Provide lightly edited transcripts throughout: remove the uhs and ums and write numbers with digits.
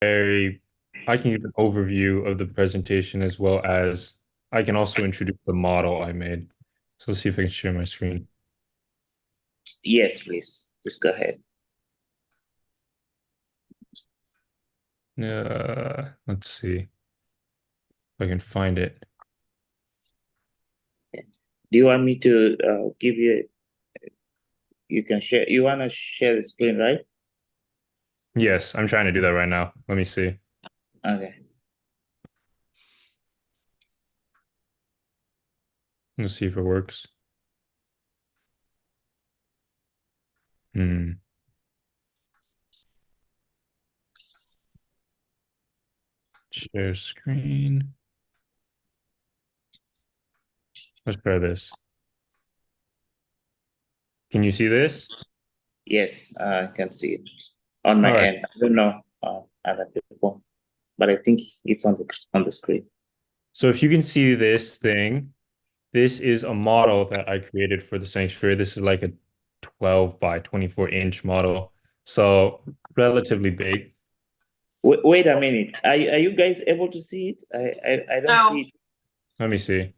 I can give an overview of the presentation as well as I can also introduce the model I made. So let's see if I can share my screen. Yes, please. Just go ahead. Let's see if I can find it. Do you want me to give you? You can share. You want to share the screen, right? Yes, I'm trying to do that right now. Let me see. Okay. Let's see if it works. Hmm. Share screen. Let's try this. Can you see this? Yes, I can see it on my All right. end. I don't know other people, but I think it's on the screen. So if you can see this thing, this is a model that I created for the sanctuary. This is like a 12 by 24-inch model. So relatively big. Wait a minute. Are you guys able to see it? I don't see No, it. Let me see.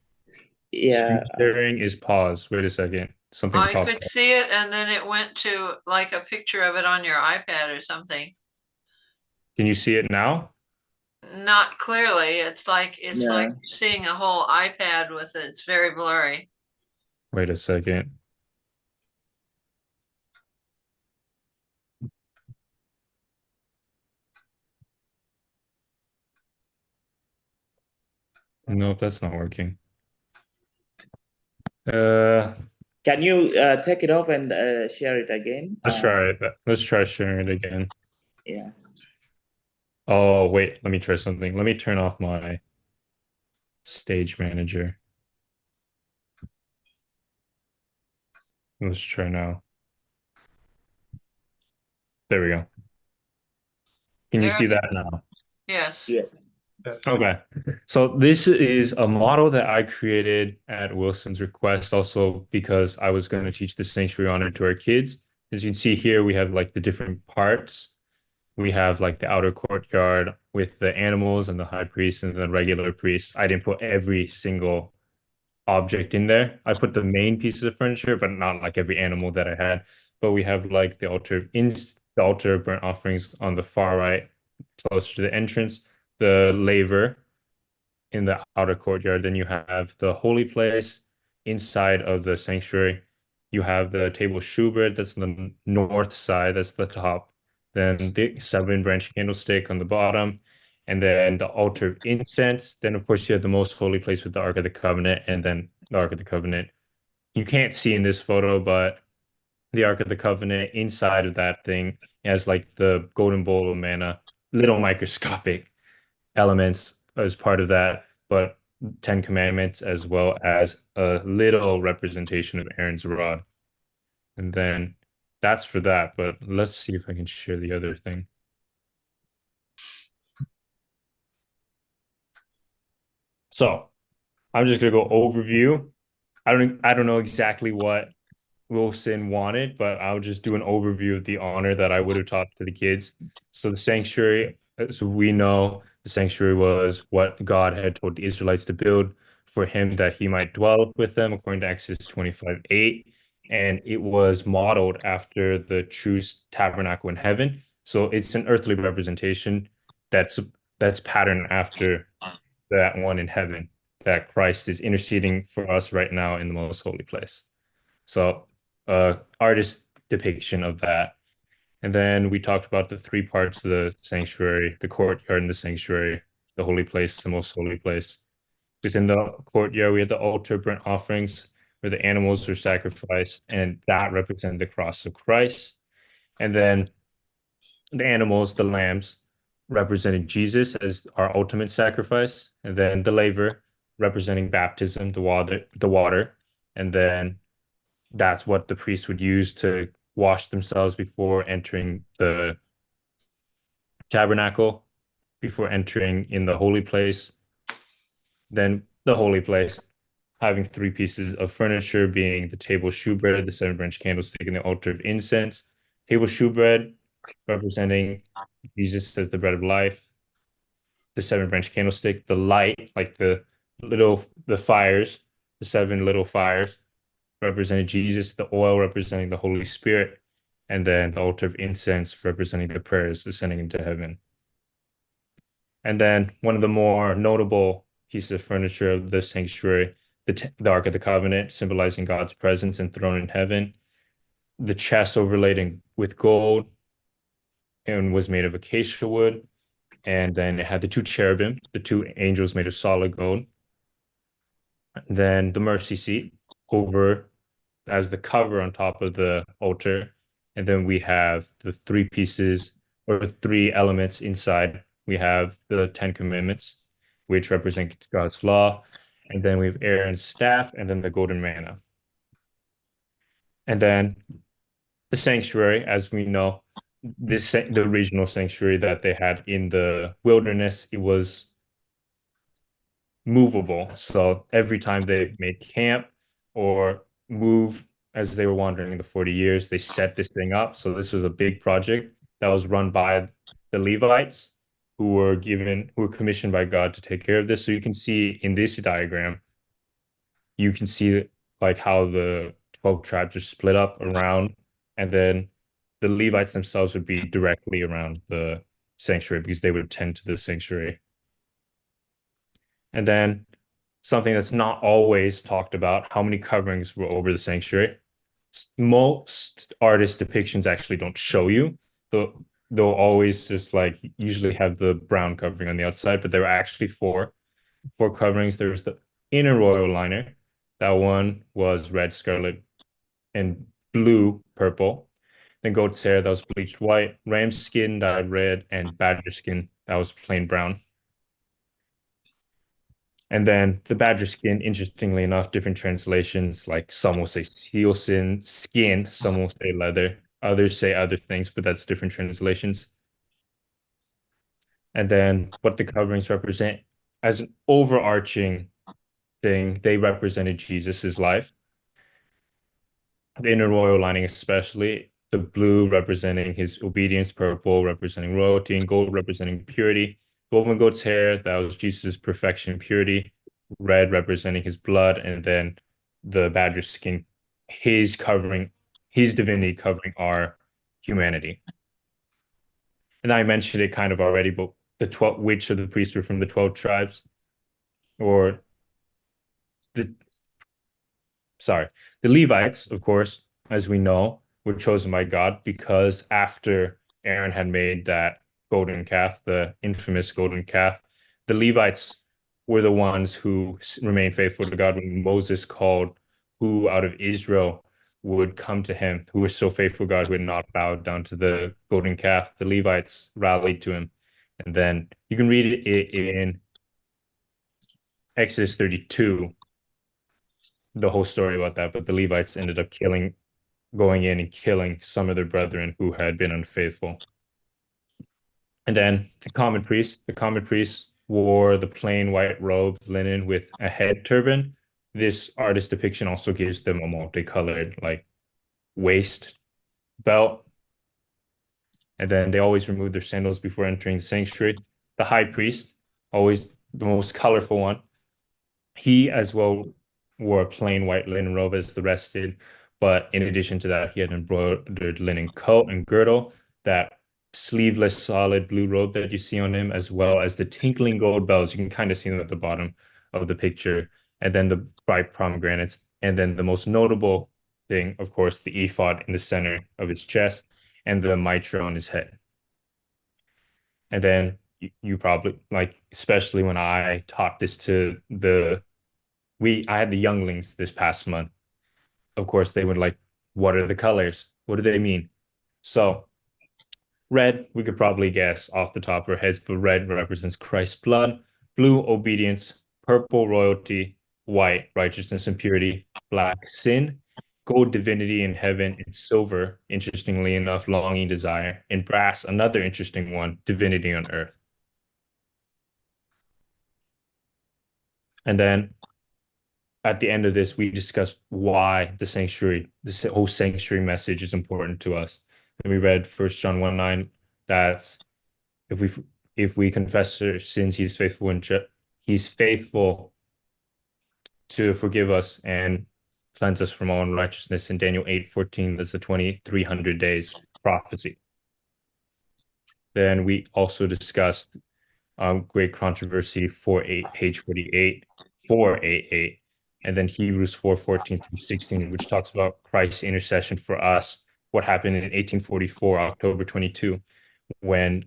Yeah. Screen sharing is paused. Wait a second. Something I popped could up. see it and then it went to like a picture of it on your iPad or something. Can you see it now? Not clearly. It's like Yeah. seeing a whole iPad with it. It's very blurry. Wait a second. Nope, that's not working. Uh, Can you take it off and share it again? let's try it. Let's try sharing it again. Yeah. Oh, wait, let me try something. Let me turn off my stage manager. Let's try now. There we go. Can you There see it that is. now? Yes. Yeah. Okay. So this is a model that I created at Wilson's request, also because I was going to teach the sanctuary honor to our kids. As you can see here, we have like the different parts. We have like the outer courtyard with the animals and the high priest and the regular priest. I didn't put every single object in there. I put the main pieces of furniture, but not like every animal that I had. But we have like the altar of burnt offerings on the far right, closer to the entrance, the laver in the outer courtyard. Then you have the holy place inside of the sanctuary. You have the table shewbread that's on the north side, that's the top. Then the seven branch candlestick on the bottom, and then the altar of incense. Then, of course, you have the most holy place with the Ark of the Covenant, and then the Ark of the Covenant. You can't see in this photo, but the Ark of the Covenant inside of that thing has like the golden bowl of manna, little microscopic elements as part of that, but Ten Commandments as well as a little representation of Aaron's rod. And then that's for that. But let's see if I can share the other thing. So I'm just gonna go overview. I don't know exactly what Wilson wanted, but I'll just do an overview of the honor that I would have taught to the kids. So the sanctuary, as we know, the sanctuary was what God had told the Israelites to build for him that he might dwell with them, according to Exodus 25:8. And it was modeled after the true tabernacle in heaven. So it's an earthly representation that's that's patterned after that one in heaven, that Christ is interceding for us right now in the most holy place. So, artist depiction of that. And then we talked about the three parts of the sanctuary, the courtyard and the sanctuary, the holy place, the most holy place. Within the courtyard, we had the altar burnt offerings where the animals were sacrificed, and that represented the cross of Christ. And then the animals, the lambs, representing Jesus as our ultimate sacrifice. And then the laver representing baptism, the water. And then that's what the priest would use to wash themselves before entering the tabernacle, before entering in the holy place. Then the holy place, having three pieces of furniture, being the table shewbread, the seven branch candlestick, and the altar of incense. Table shewbread representing Jesus as the bread of life, the seven branch candlestick, the light, like the fires, the seven little fires representing Jesus, the oil representing the Holy Spirit, and then the altar of incense representing the prayers ascending into heaven. And then one of the more notable pieces of furniture of the sanctuary, the Ark of the Covenant, symbolizing God's presence and throne in heaven, the chest overlaid with gold and was made of acacia wood. And then it had the two cherubim, the two angels made of solid gold. Then the mercy seat over as the cover on top of the altar. And then we have the three pieces or three elements inside. We have the Ten Commandments, which represent God's law. And then we have Aaron's staff and then the golden manna. And then the sanctuary, as we know, the regional sanctuary that they had in the wilderness, it was movable. So every time they made camp or move as they were wandering in the 40 years, they set this thing up. So this was a big project that was run by the Levites who were commissioned by God to take care of this. So you can see in this diagram, you can see like how the 12 tribes are split up around, and then the Levites themselves would be directly around the sanctuary because they would tend to the sanctuary. And then something that's not always talked about, how many coverings were over the sanctuary. Most artist depictions actually don't show you. They'll always just like usually have the brown covering on the outside, but there were actually four coverings. There's the inner royal liner. That one was red, scarlet, and blue, purple. Then goat's hair, that was bleached white. Ram's skin dyed red, and badger skin, that was plain brown. And then the badger skin, interestingly enough, different translations, like some will say sealskin, skin, some will say leather, others say other things, but that's different translations. And then what the coverings represent as an overarching thing, they represented Jesus's life. The inner royal lining, especially the blue representing his obedience, purple representing royalty, and gold representing purity. Golden goat's hair, that was Jesus' perfection and purity. Red representing his blood, and then the badger skin, his covering, his divinity covering our humanity. And I mentioned it kind of already, but the 12, which of the priests were from the 12 tribes, or the sorry, the Levites, of course, as we know, were chosen by God because after Aaron had made that golden calf, the infamous golden calf, the Levites were the ones who remained faithful to God when Moses called who out of Israel would come to him, who was so faithful to God, who had not bowed down to the golden calf. The Levites rallied to him. And then you can read it in Exodus 32, the whole story about that, but the Levites ended up going in and killing some of their brethren who had been unfaithful. And then the common priests wore the plain white robes, linen with a head turban. This artist depiction also gives them a multicolored like waist belt. And then they always remove their sandals before entering the sanctuary. The high priest, always the most colorful one, he as well wore a plain white linen robe as the rest did. But in addition to that, he had an embroidered linen coat and girdle, that sleeveless solid blue robe that you see on him, as well as the tinkling gold bells. You can kind of see them at the bottom of the picture. And then the bright pomegranates. And then the most notable thing, of course, the ephod in the center of his chest and the mitre on his head. And then you probably like, especially when I taught this to I had the younglings this past month. Of course, they would like, what are the colors? What do they mean? So red, we could probably guess off the top of our heads, but red represents Christ's blood, blue, obedience, purple, royalty, white, righteousness and purity, black, sin, gold, divinity in heaven, and silver, interestingly enough, longing, desire, and brass, another interesting one, divinity on earth. And then at the end of this, we discussed why this whole sanctuary message is important to us. And we read 1 John 1:9. That's if we confess our sins, he's faithful to forgive us and cleanse us from all unrighteousness. In Daniel 8:14, that's the 2300 days prophecy. Then we also discussed great controversy 4:8, page 48, 4:88, and then Hebrews 4:14 through 16, which talks about Christ's intercession for us, what happened in 1844, October 22, when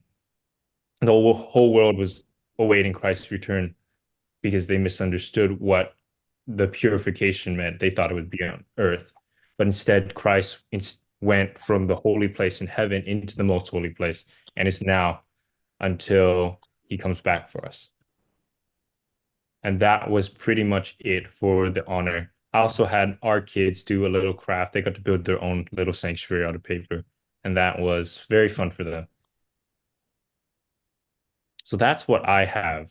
the whole world was awaiting Christ's return because they misunderstood what the purification meant. They thought it would be on earth, but instead Christ went from the holy place in heaven into the most holy place, and it's now until he comes back for us. And that was pretty much it for the honor. I also had our kids do a little craft. They got to build their own little sanctuary out of paper, and that was very fun for them. So that's what I have.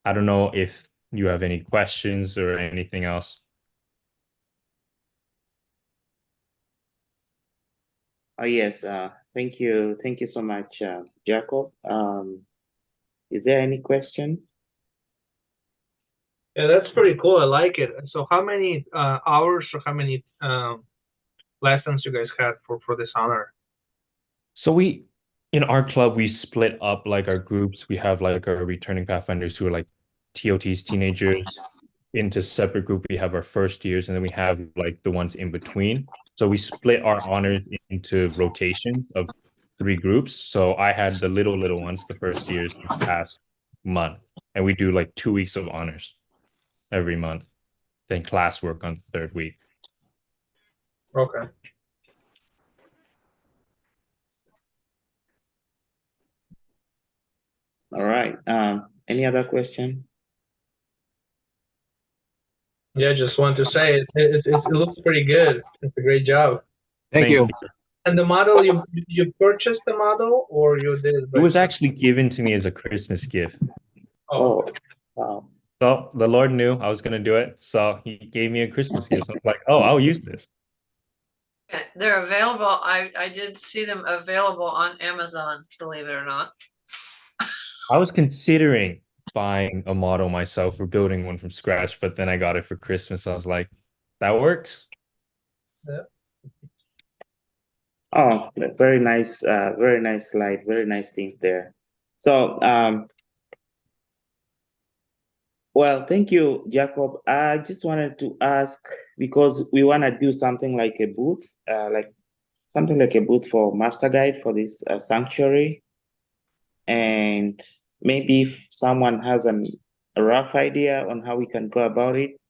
I don't know if you have any questions or anything else. Yes, thank you. Thank you so much, Jacob. Is there any question? Yeah, that's pretty cool. I like it. So how many hours or how many lessons you guys had for this honor? So in our club, we split up like our groups. We have like our returning Pathfinders who are like TOTs, teenagers. Into separate group, we have our first years, and then we have like the ones in between. So we split our honors into rotations of 3 groups. So I had the little ones the first years this past month, and we do like 2 weeks of honors every month, then classwork on the 3rd week. Okay. All right. Any other question? Yeah, just want to say it looks pretty good. It's a great job. Thank you. And the model, you purchased the model or you did it? It was actually given to me as a Christmas gift. Oh, wow. So the Lord knew I was going to do it. So he gave me a Christmas gift. So I was like, oh, I'll use this. They're available. I did see them available on Amazon, believe it or not. I was considering buying a model myself or building one from scratch, but then I got it for Christmas. I was like, that works. Yeah. Oh, very nice slide, very nice things there. So, well, thank you, Jacob. I just wanted to ask, because we want to do something like a booth, for Master Guide for this sanctuary. And maybe if someone has a rough idea on how we can go about it.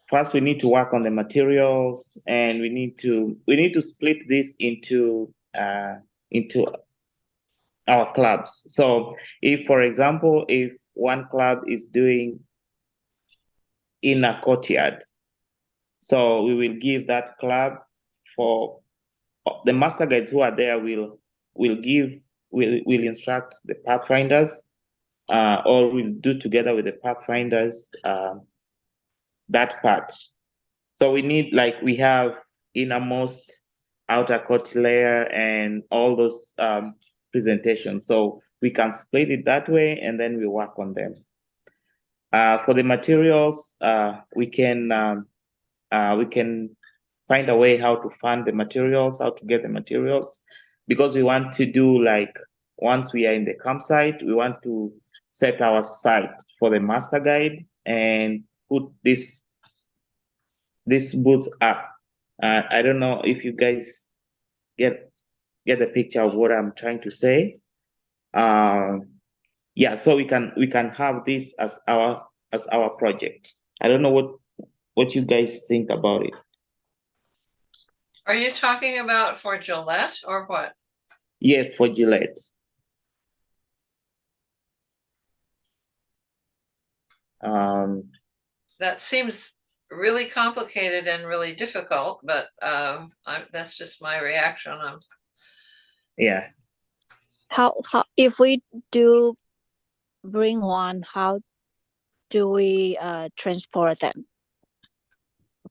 First, we need to work on the materials, and we need to split this into our clubs. So if, for example, if one club is doing in a courtyard, so we will give that club, for the master guides who are there will instruct the pathfinders, or we'll do together with the pathfinders that part. So we need, like, we have innermost, outer court layer, and all those presentations. So we can split it that way, and then we work on them. For the materials, we can find a way how to fund the materials, how to get the materials, because we want to do, like, once we are in the campsite, we want to set our site for the master guide and put this booth up. I don't know if you guys get the picture of what I'm trying to say. Yeah, so we can have this as our project. I don't know what you guys think about it. Are you talking about for Gillette or what? Yes, for Gillette. That seems really complicated and really difficult, but that's just my reaction. Yeah. How if we do bring one, how do we transport them?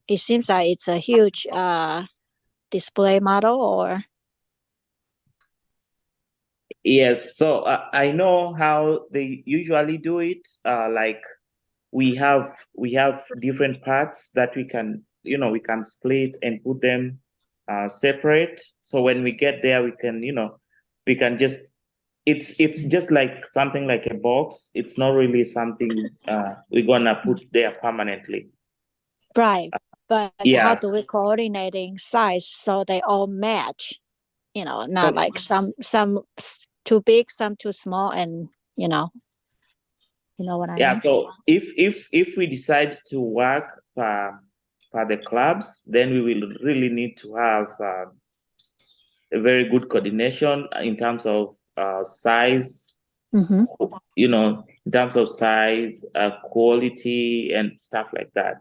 It seems like it's a huge display model, or Yes, so I know how they usually do it. Like we have different parts that we can, we can split and put them separate. So when we get there, we can, we can just it's just like something like a box. It's not really something we're gonna put there permanently. Right. But how Yeah. do we coordinating size so they all match? Not like some too big, some too small, and you know what I Yeah, mean? so if we decide to work per the clubs, then we will really need to have a very good coordination in terms of size, Mm-hmm. in terms of size, quality, and stuff like that.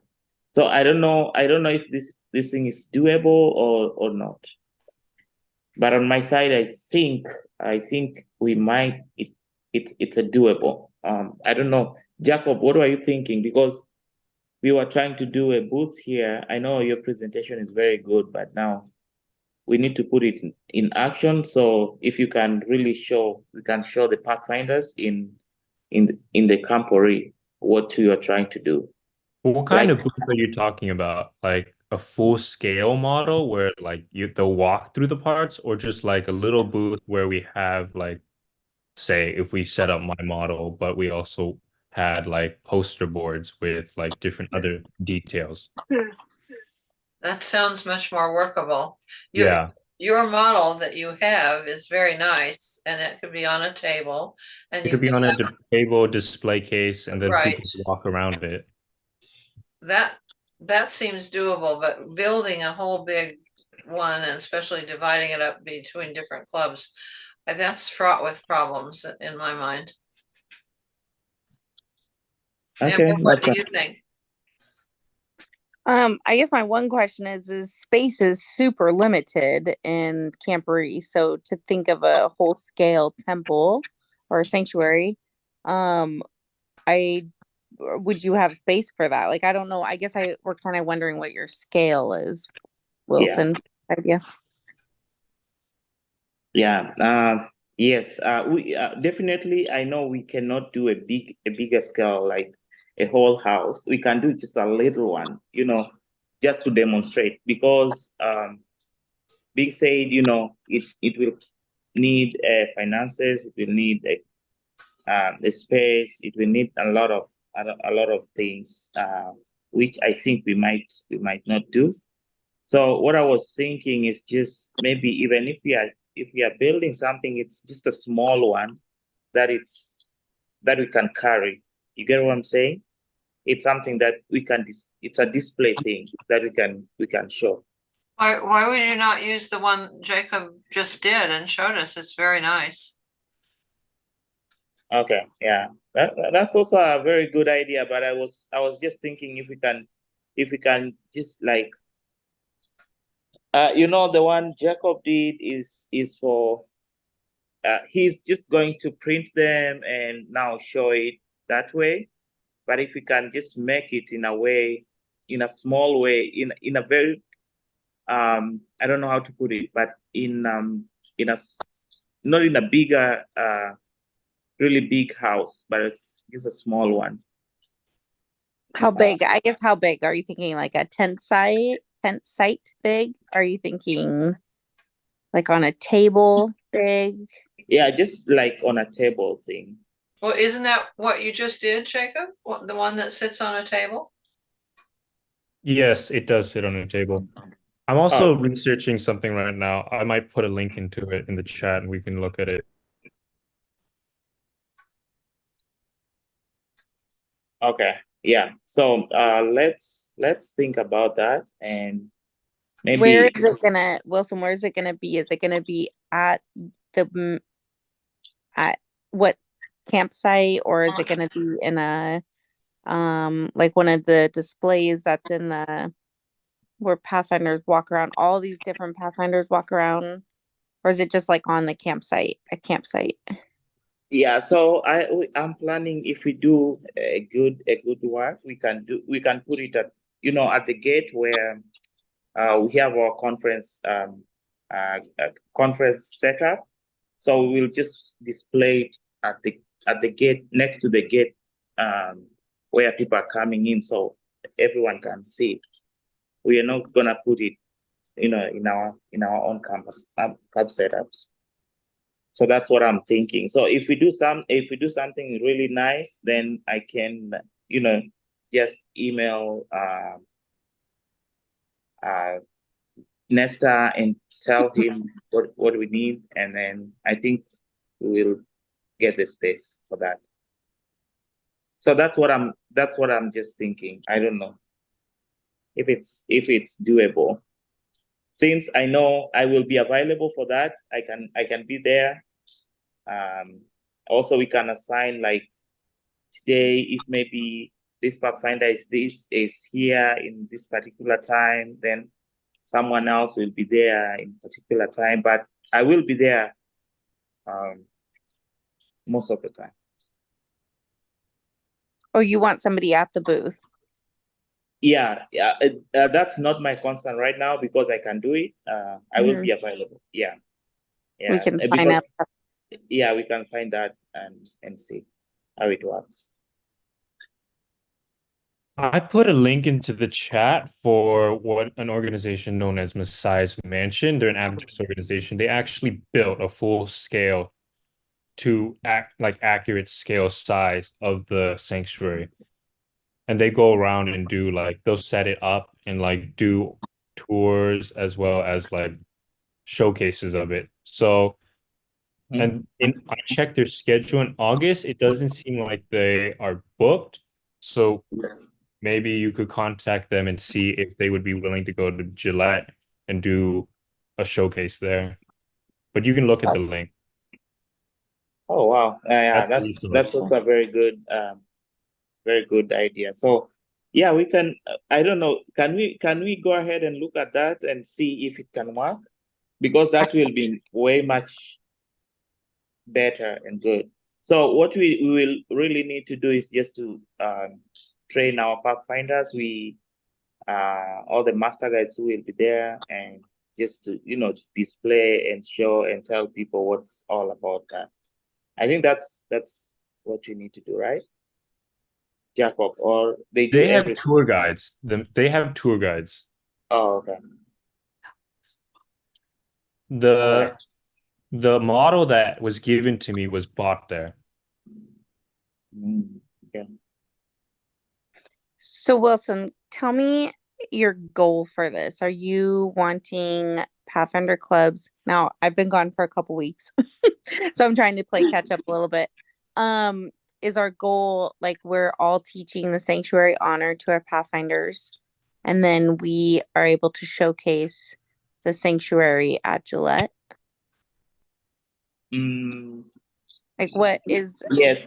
So I don't know if this thing is doable or not. But on my side, I think we might it's a doable. I don't know, Jacob, what are you thinking? Because we were trying to do a booth here. I know your presentation is very good, but now we need to put it in action. So if you can really we can show the pathfinders in the Campori what you are trying to do. What kind Like, of booth are you talking about? Like a full scale model where like they'll walk through the parts, or just like a little booth where we have like, say, if we set up my model, but we also had like poster boards with like different other details. That sounds much more workable. Yeah. Your model that you have is very nice, and it could be on a table, and It you could be could on a have, table display case, and then right, people can walk around it. that seems doable, but building a whole big one, and especially dividing it up between different clubs, that's fraught with problems in my mind. okay, Amber, what do you think? I guess my one question is space is super limited in Camporee. So to think of a whole scale temple or sanctuary, would you have space for that? Like, I don't know. I guess we're kind of wondering what your scale is, Wilson. Idea. Yeah. Yes. We definitely. I know we cannot do a bigger scale like a whole house. We can do just a little one. Just to demonstrate, because being said, it will need finances. It will need the space. It will need a lot of things, which I think we might not do. So what I was thinking is just maybe even if we are building something, it's just a small one that we can carry. You get what I'm saying? It's something that we can. It's a display thing that we can show. Why would you not use the one Jacob just did and showed us? It's very nice. Okay, yeah, that's also a very good idea. But I was just thinking if we can just like the one Jacob did is for he's just going to print them and now show it that way. But if we can just make it in a way, in a small way, in a very I don't know how to put it, but in a not in a bigger really big house, but it's just a small one. How big? I guess how big are you thinking? Like a tent site big? Are you thinking like on a table big? Yeah, just like on a table thing. Well, isn't that what you just did, Jacob? The one that sits on a table? Yes, it does sit on a table. I'm also researching something right now. I might put a link into it in the chat and we can look at it. Okay. Yeah. So let's think about that, and maybe Where is it gonna, Wilson, where is it gonna be? Is it gonna be at what campsite, or is it gonna be in a like one of the displays that's in the where Pathfinders walk around, all these different Pathfinders walk around, or is it just like on the a campsite? yeah. So I'm planning, if we do a good work, we can put it at at the gate where we have our conference conference setup. So we'll just display it at the gate, next to the gate, where people are coming in, so everyone can see it. We are not gonna put it, in our own campus camp setups. So that's what I'm thinking. So if we do something really nice, then I can, just email Nesta and tell him what we need, and then I think we'll get the space for that. So that's what I'm just thinking. I don't know if it's doable. Since I know I will be available for that, I can be there. Also, we can assign, like, today, if maybe this Pathfinder is here in this particular time, then someone else will be there in particular time, but I will be there most of the time. Or you want somebody at the booth? Yeah, that's not my concern right now because I can do it. I will be available. Yeah. We can find out. Yeah, we can find that and see how it works. I put a link into the chat for what an organization known as Messiah's Mansion. They're an Adventist organization. They actually built a full scale to accurate scale size of the sanctuary. And they go around and do they'll set it up and do tours as well as showcases of it. So and I checked their schedule in August. It doesn't seem like they are booked. So maybe you could contact them and see if they would be willing to go to Gillette and do a showcase there. But you can look at the link. Oh wow! Yeah, that's also a very good idea. So yeah, we can. I don't know. Can we go ahead and look at that and see if it can work? Because that will be way much better and good. So what we will really need to do is just to train our pathfinders. All the master guides who will be there, and just to display and show and tell people what's all about that. I think that's what you need to do, right, Jacob? Or they do have everything? tour guides. They have tour guides. Oh, okay. The model that was given to me was bought there. Okay. So Wilson, tell me your goal for this. Are you wanting Pathfinder clubs? Now, I've been gone for a couple weeks, so I'm trying to play catch up a little bit. Is our goal we're all teaching the sanctuary honor to our Pathfinders, and then we are able to showcase the sanctuary at Gillette? What is? Yes,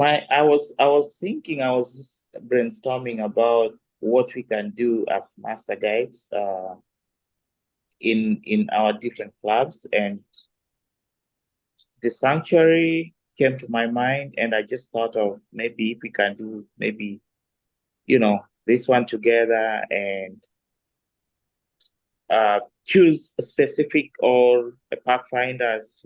I was thinking, I was just brainstorming about what we can do as master guides in our different clubs, and the sanctuary came to my mind, and I just thought of maybe if we can do this one together and choose a specific or a pathfinders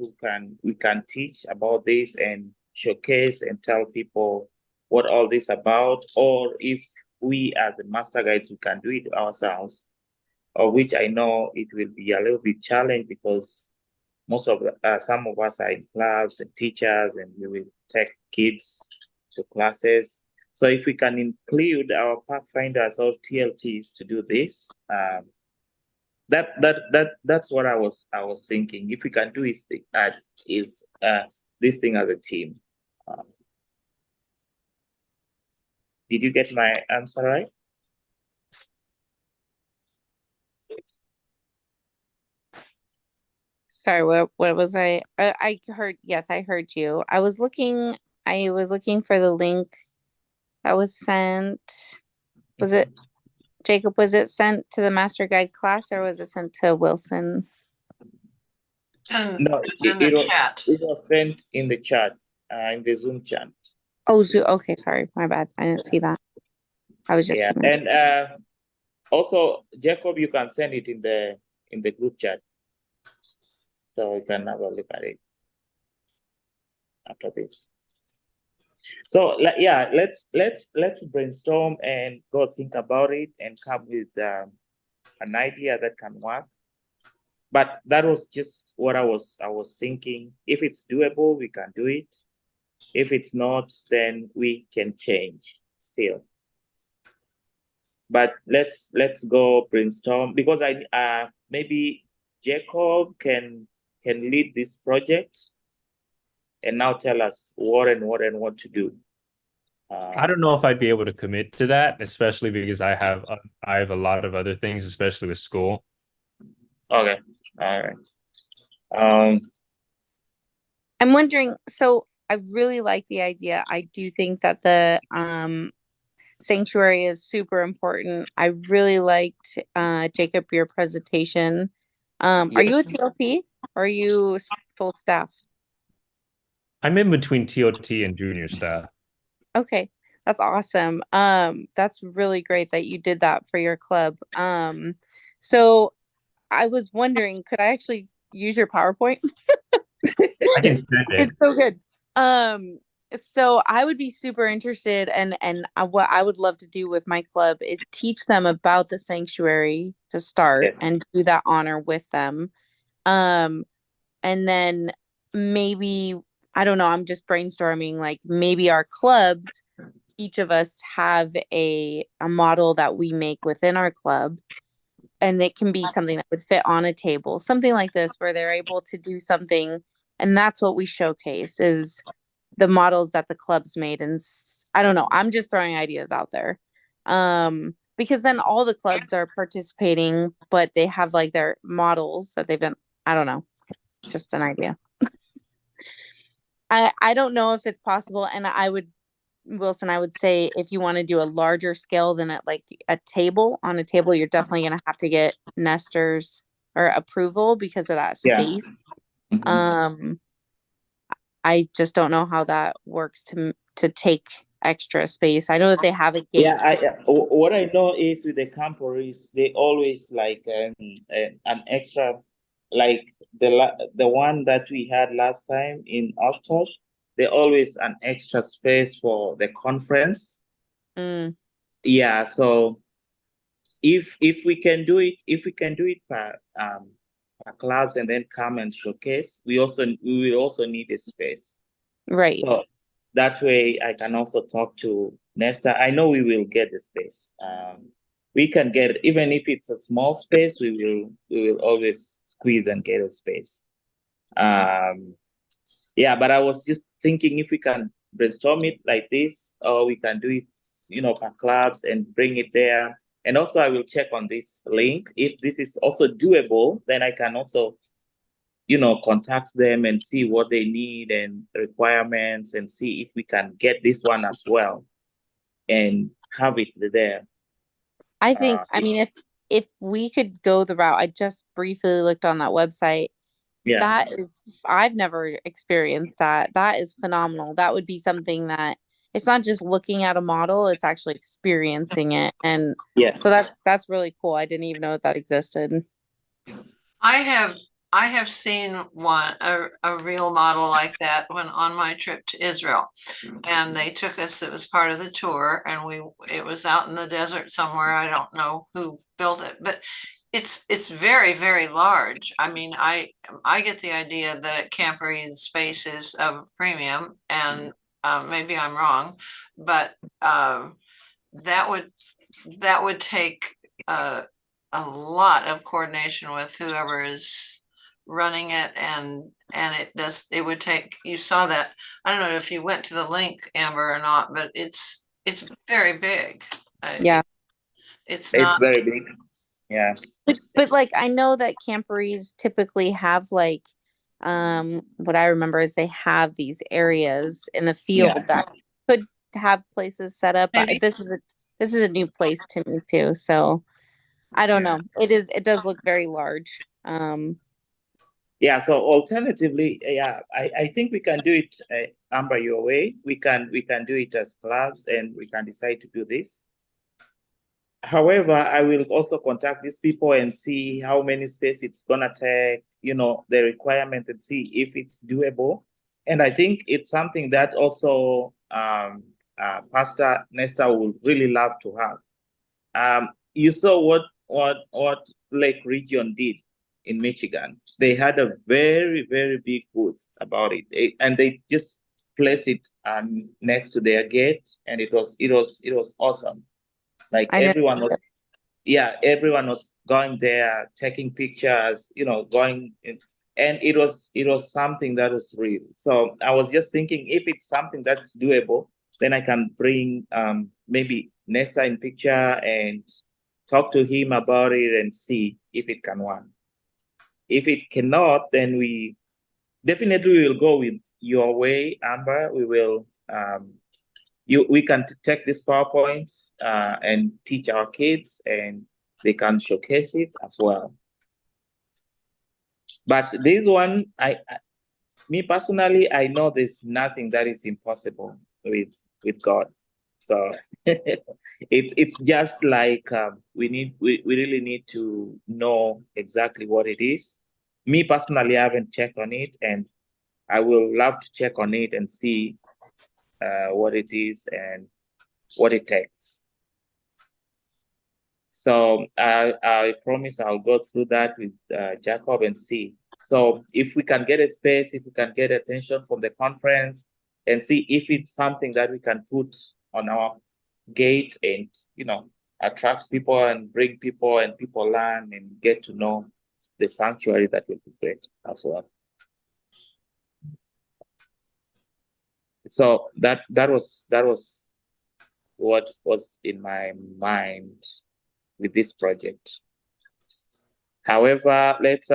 we can teach about this and showcase and tell people what all this about, or if we as the master guides we can do it ourselves, or which I know it will be a little bit challenging because some of us are in clubs and teachers, and we will take kids to classes. So if we can include our pathfinders or TLTs to do this, that's what I was thinking. If we can do this thing as a team. Did you get my answer right? Sorry, what was I heard? Yes, I heard you. I was looking for the link that was sent. Was it Jacob? Was it sent to the master guide class, or was it sent to Wilson? No, chat. It was sent in the chat, in the Zoom chat. Oh, okay, sorry, my bad. I didn't see that. I was just and also Jacob, you can send it in the group chat. So we can have a look at it after this. So yeah, let's brainstorm and go think about it and come with an idea that can work. But that was just what I was thinking. If it's doable, we can do it. If it's not, then we can change still. But let's go brainstorm, because I maybe Jacob can lead this project and now tell us what to do. I don't know if I'd be able to commit to that, especially because I have a lot of other things, especially with school. Okay, all right. I'm wondering, so I really like the idea. I do think that the sanctuary is super important. I really liked Jacob, your presentation. Are you a TLT or are you full staff? I'm in between TOT and junior staff. Okay, that's awesome. That's really great that you did that for your club. So I was wondering, could I actually use your PowerPoint? I can send it. It's so good. So I would be super interested, and what I would love to do with my club is teach them about the sanctuary to start Yes. and do that honor with them. And then maybe, I don't know, I'm just brainstorming, like maybe our clubs, each of us have a model that we make within our club, and it can be something that would fit on a table, something like this, where they're able to do something, and that's what we showcase is the models that the clubs made. And I don't know, I'm just throwing ideas out there, because then all the clubs are participating, but they have like their models that they've done. I don't know, just an idea. I don't know if it's possible, and Wilson, I would say if you want to do a larger scale than at like a table, on a table, you're definitely going to have to get nesters or approval because of that space. I just don't know how that works to take extra space. I know that they have a gate. What I know is with the camperies, they always like an extra, like the one that we had last time in Oshkosh. They always an extra space for the conference. Yeah, so if we can do it, per clubs and then come and showcase, we will also need a space. Right. So that way I can also talk to Nesta. I know we will get the space. We can get, even if it's a small space, we will always squeeze and get a space. Yeah, but I was just thinking if we can brainstorm it like this, or we can do it, per clubs and bring it there. And also I will check on this link. If this is also doable, then I can also, contact them and see what they need and requirements, and see if we can get this one as well and have it there. I think, I mean, if we could go the route, I just briefly looked on that website. Yeah. That is, I've never experienced that. That is phenomenal. That would be something that it's not just looking at a model, it's actually experiencing it. And so that's really cool. I didn't even know that existed. I have seen a real model like that when on my trip to Israel, and they took us, it was part of the tour, and it was out in the desert somewhere. I don't know who built it, but it's very, very large. I mean, I get the idea that Campery space is of premium, and maybe I'm wrong, but that would take a lot of coordination with whoever is running it, and it would take, you saw that, I don't know if you went to the link, Amber, or not, but it's very big. Yeah, it's not very big. Yeah, but like I know that camperies typically have like what I remember is they have these areas in the field that could have places set up. This is a new place to me too, so I don't know. It does look very large. Yeah, so alternatively, I think we can do it, Amber, your way. We can do it as clubs, and we can decide to do this. However, I will also contact these people and see how many space it's gonna take, the requirements and see if it's doable. And I think it's something that also Pastor Nesta would really love to have. You saw what Lake Region did in Michigan. They had a very, very big booth about it, and they just placed it next to their gate, and it was awesome. Like everyone was going there, taking pictures, going in, and it was something that was real. So I was just thinking, if it's something that's doable, then I can bring maybe Nessa in picture and talk to him about it and see if it can work. If it cannot, then we definitely will go with your way, Amber. We will we can take this PowerPoint and teach our kids, and they can showcase it as well. But this one, me personally, I know there's nothing that is impossible with God. So it's just like we really need to know exactly what it is. Me personally, I haven't checked on it, and I will love to check on it and see what it is and what it takes. So I promise I'll go through that with Jacob and see. So if we can get a space, if we can get attention from the conference, and see if it's something that we can put on our gate and attract people and bring people, and people learn and get to know the sanctuary, that will be great as well. So that was what was in my mind with this project. However, let's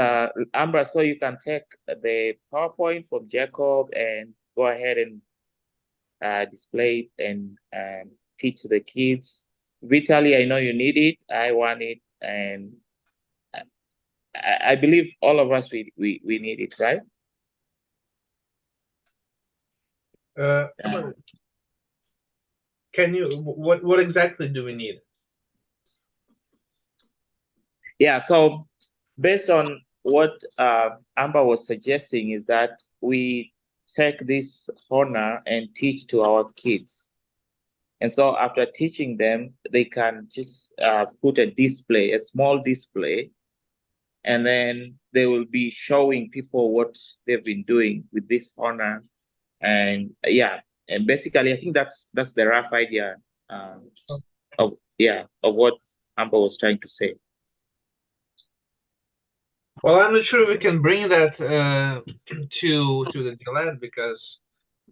Amber, so you can take the PowerPoint from Jacob and go ahead and display it and teach the kids. Vitaly, I know you need it. I want it, and I believe all of us we need it, right? Can you what exactly do we need? Yeah, so based on what Amber was suggesting is that we take this honor and teach to our kids. And so after teaching them, they can just put a display, a small display, and then they will be showing people what they've been doing with this honor. And and basically I think that's the rough idea of what Amber was trying to say. Well, I'm not sure we can bring that to the Gillette, because,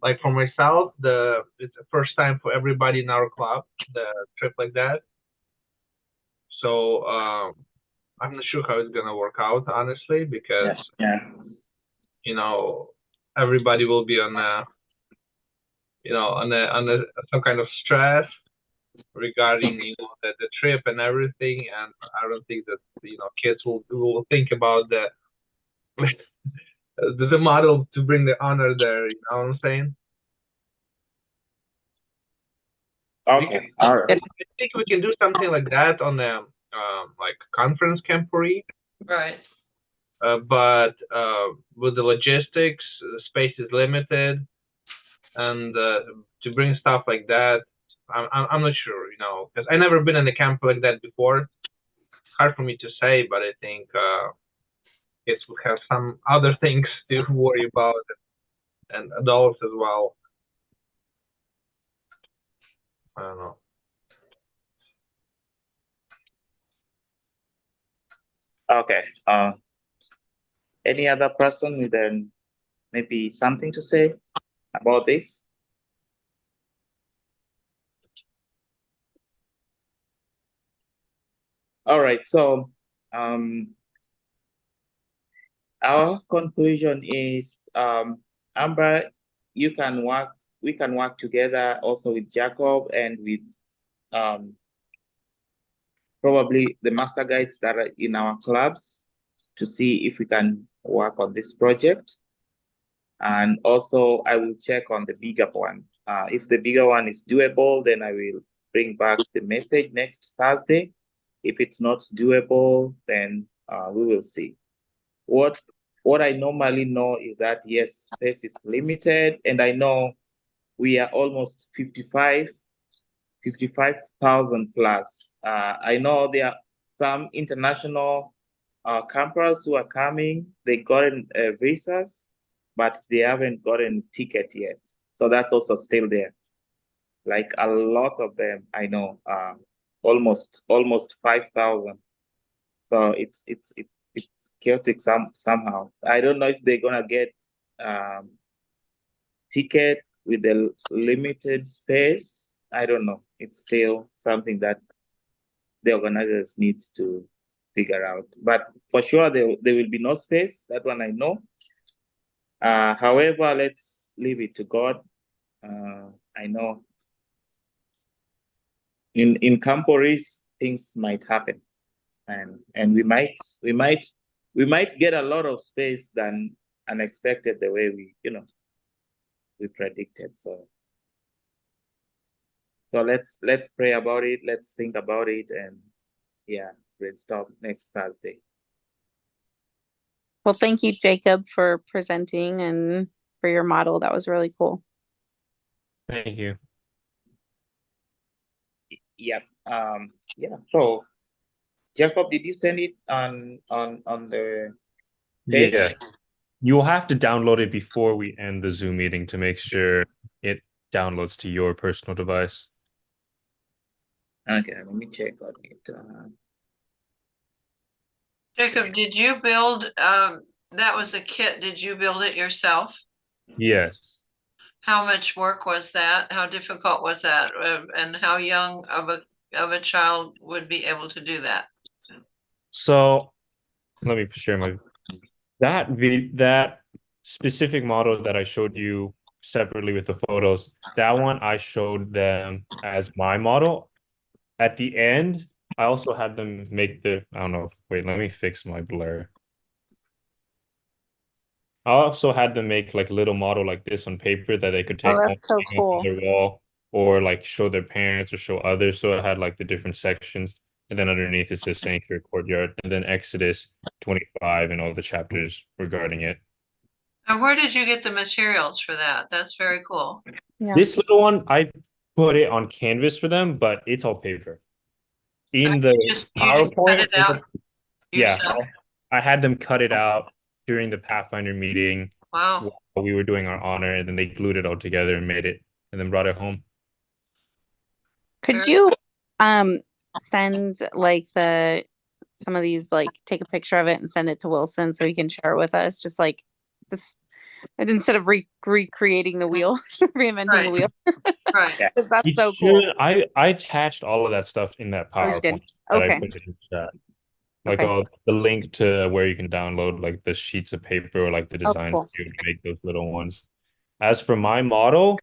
like, for myself, it's the first time for everybody in our club, the trip like that. So I'm not sure how it's gonna work out, honestly, because everybody will be on some kind of stress regarding the trip and everything, and I don't think that kids will think about the model to bring the honor there. You know what I'm saying? Okay, all right. I think we can do something like that on the like conference camporee. Right. But with the logistics, the space is limited, and to bring stuff like that, I'm not sure, because I never been in a camp like that before. Hard for me to say, but I think kids will have some other things to worry about, and adults as well. I don't know. Okay. Any other person with maybe something to say about this? All right. So our conclusion is, Amber, we can work together also with Jacob and with probably the master guides that are in our clubs to see if we can work on this project. And also I will check on the bigger one. If the bigger one is doable, then I will bring back the message next Thursday. If it's not doable, then we will see. What what I normally know is that yes, space is limited, and I know we are almost 55,000 plus. I know there are some international campers who are coming. They gotten visas, but they haven't gotten ticket yet. So that's also still there. Like a lot of them, I know, almost 5,000. So it's chaotic somehow. I don't know if they're gonna get ticket with the limited space. I don't know. It's still something that the organizers needs to figure out. But for sure, there will be no space. That one I know. However, let's leave it to God. I know in Camporis things might happen, and we might get a lot of space than unexpected the way we predicted. So let's pray about it. Let's think about it, and yeah, we'll stop next Thursday. Well, thank you, Jacob, for presenting and for your model. That was really cool. Thank you. Yep. Yeah. So, Jacob, did you send it on the page? Yeah. You'll have to download it before we end the Zoom meeting to make sure it downloads to your personal device. Okay, let me check on it. Jacob, did you build, that was a kit, did you build it yourself? Yes. How much work was that? How difficult was that? And how young of a child would be able to do that? So let me share my that specific model that I showed you separately with the photos. That one I showed them as my model. At the end, I also had them make I don't know. Wait, let me fix my blur. I also had them make like a little model like this on paper that they could take home, That's so hang up on cool. their wall, or like show their parents or show others. So it had like the different sections. And then underneath it says Sanctuary Courtyard, and then Exodus 25 and all the chapters regarding it. And where did you get the materials for that? That's very cool. Yeah. This little one, I put it on canvas for them, but it's all paper. In the You just cut PowerPoint, it out yeah, yourself? I had them cut it out during the Pathfinder meeting Wow. while we were doing our honor, and then they glued it all together and made it, and then brought it home. Could you send like some of these, like take a picture of it and send it to Wilson so he can share it with us, just like this, and instead of recreating the wheel, reinventing the wheel. Right. Yeah. That's so cool. I attached all of that stuff in that Oh, you did? PowerPoint that I Okay. put in the chat. Like Okay. all the link to where you can download like the sheets of paper or like the designs cool. to make those little ones. As for my model,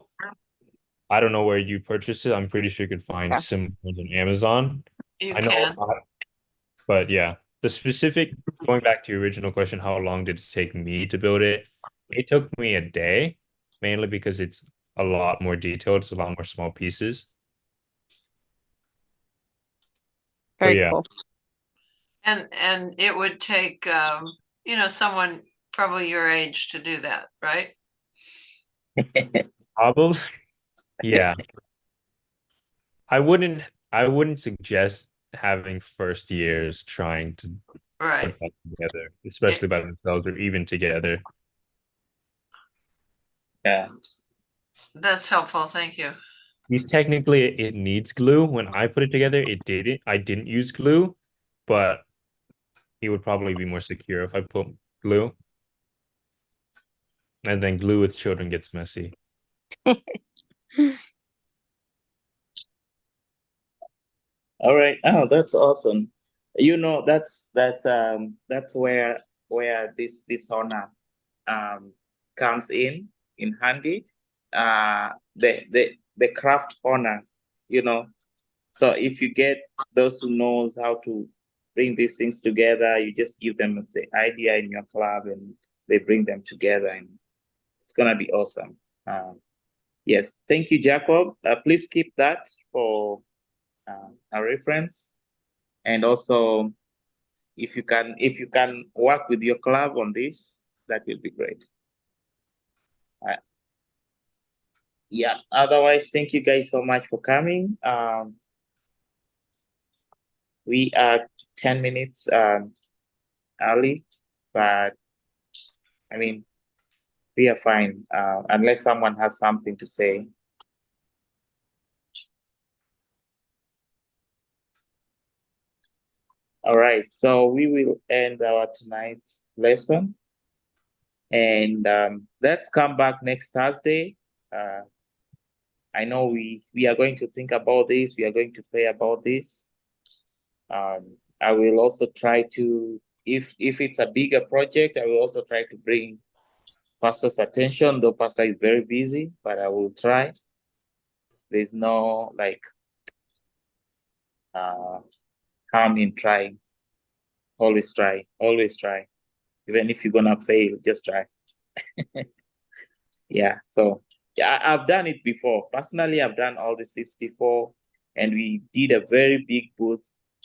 I don't know where you purchased it. I'm pretty sure you could find Yeah. similar ones on Amazon. You I know, can. but yeah, the specific, going back to your original question, how long did it take me to build it? It took me a day, mainly because it's a lot more detailed. It's a lot more small pieces. Very yeah. cool. And it would take, someone probably your age to do that, right? Probably, yeah. I wouldn't suggest having first years trying to Right. put that together, especially by themselves or even together. Yeah. That's helpful. Thank you. These technically it needs glue. When I put it together, it didn't. I didn't use glue, but it would probably be more secure if I put glue. And then glue with children gets messy. All right. Oh, that's awesome. That's where this honor comes in handy. The craft honor, So if you get those who knows how to bring these things together, you just give them the idea in your club and they bring them together, and it's gonna be awesome. Yes, thank you, Jacob. Please keep that for a reference, and also if you can work with your club on this, that will be great. Yeah, otherwise, thank you guys so much for coming. We are 10 minutes early, but I mean, we are fine unless someone has something to say. All right, so we will end our tonight's lesson, and let's come back next Thursday. I know we are going to think about this. We are going to pray about this. I will also try to, if it's a bigger project, I will also try to bring Pastor's attention, though Pastor is very busy, but I will try. There's no like harm in trying. Always try, always try. Even if you're gonna fail, just try. Yeah, so yeah, I've done it before. Personally, I've done all the 6 before, and we did a very big booth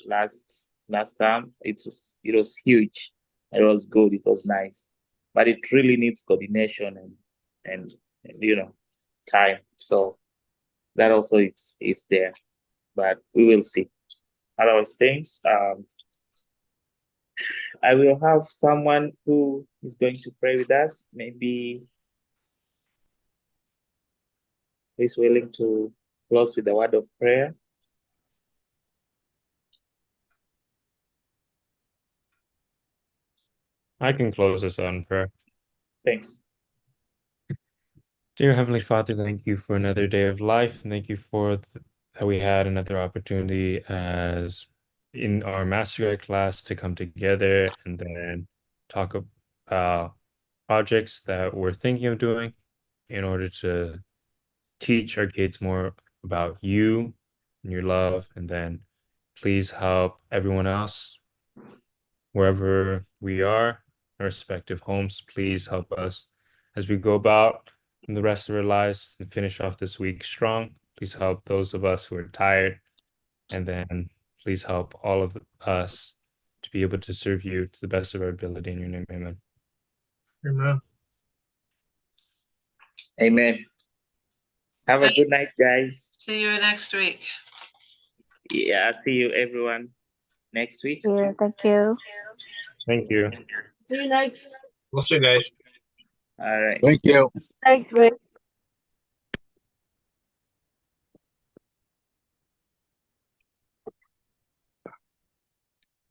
last time. It was huge. It was good. It was nice, but it really needs coordination and time. So that also is there, but we will see. Otherwise, things. I will have someone who is going to pray with us. Maybe is willing to close with a word of prayer. I can close this out in prayer. Thanks. Dear Heavenly Father, thank you for another day of life. And thank you for that we had another opportunity as in our master class to come together and then talk about projects that we're thinking of doing in order to teach our kids more about you and your love. And then please help everyone else wherever we are, our respective homes. Please help us as we go about in the rest of our lives and finish off this week strong. Please help those of us who are tired, and then please help all of us to be able to serve you to the best of our ability. In your name, amen. Amen. Amen. Have a good night, guys. See you next week. Yeah, see you everyone next week. Yeah, thank you. Thank you. See you next. We'll see you guys. All right. Thank you. Thanks, Rick.